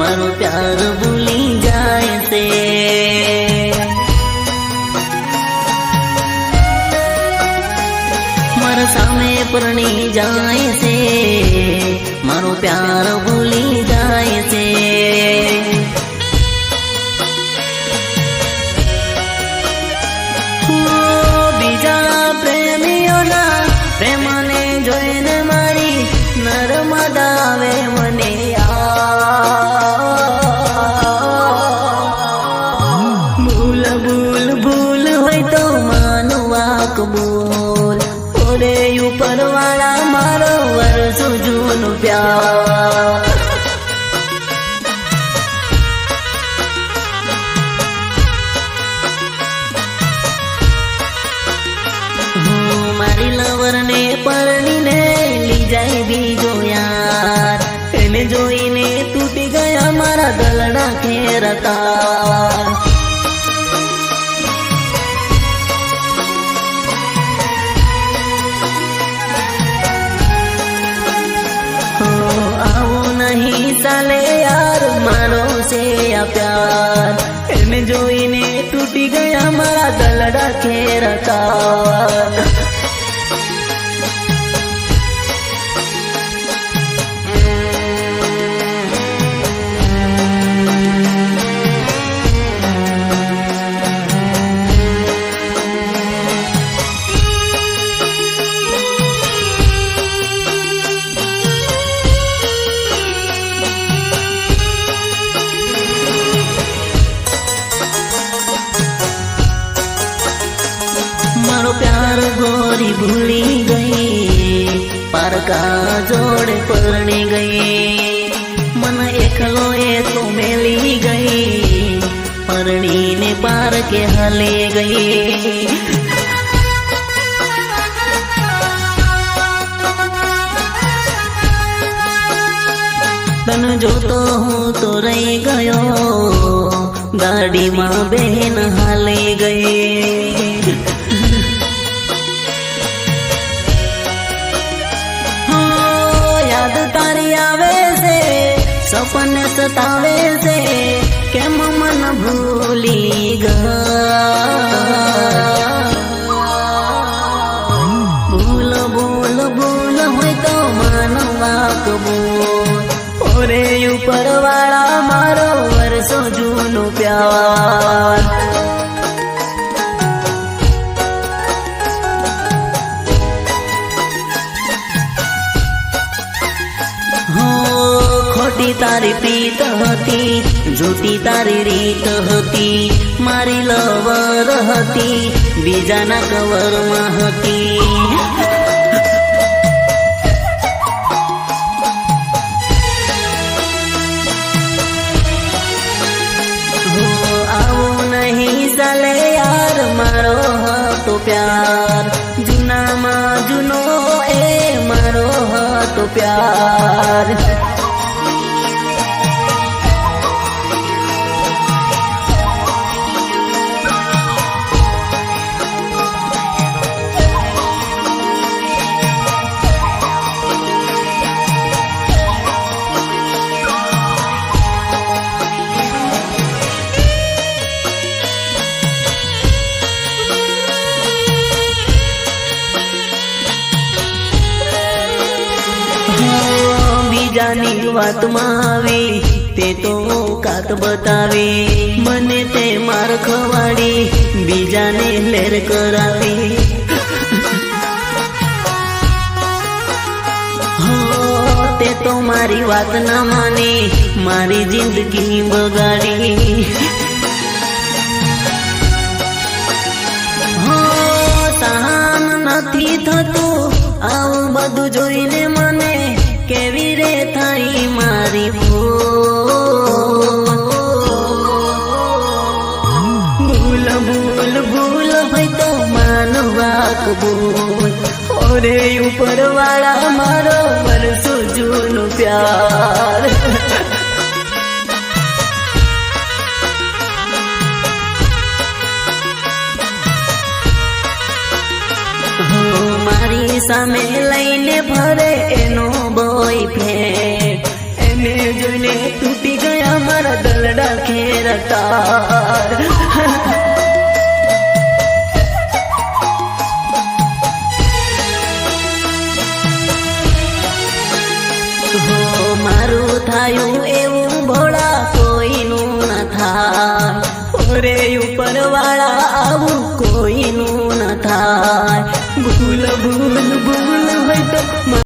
मारो प्यार भूली जाए से। मारा सामे परणी जाए से, मारो प्यार भूली जाए से। बीजा प्रेमीओना प्रेम ने जोईने मारी नर्मदा आवे मने भूल भूल भूल होय तो मानवा कबूल। ओरे ऊपर वाला मारो वर्षो जूनो प्यार। मारी लवर ने परणी ने ली जाए बीजो यार। एने जोईने तूटी गया मारा दलड़ा खेरता। आओ नहीं साले यार मारो से या प्यार। एने जोईने टूटी गया मारा दलड़ा खेरता। मारो प्यार गोरी भूली गई, पार का जोड़े परणी गई। मन एकलो तो मेली गई, परणी ने पार के हले गई। तन जो तो हूँ तो रही गयो, गाड़ी माँ बहन हाले गई। याद तारी आवे से, सपने सतावे से, के मन भूली गया। भूल भूल भूल होय तो मानवा कबूल। ओरे ऊपर वाला मारो वर्षो जूनो प्यार। खोटी तारी प्रीत हती, झूठी तारी रीत हती। मारी लवर हती, बीजाना कवर में हती। आओ नहीं साले यार मारो तो प्यार। जुना मा जुनो ए मारो तो प्यार। बीजानी वात में आवी ते तो कात बतावी। मने ते मार खवाड़ी, बीजाने लेर करावी। हो ते तो मारी वात ना मानी, मारी जिंदगी बगाड़ी। हो सहन नथी थतु आव बधु जोईने मने केवी रे थाई मारी भूल भूल भूल होय तो मानवा कबूल। ओरे ऊपर वाला मारो वर्षो जूनो प्यार। मारी सामे लईने फरे एनो बॉयफ्रेंड। एने जोईने तूटी गया મારા દલડા ખેરતાર હો મારું થાયું એવું ભોળા કોઈનું ન થાય ઓરે ઉપર વાળા આવું કોઈનું ન થાય ભૂલ ભૂલ ભૂલ હોય તો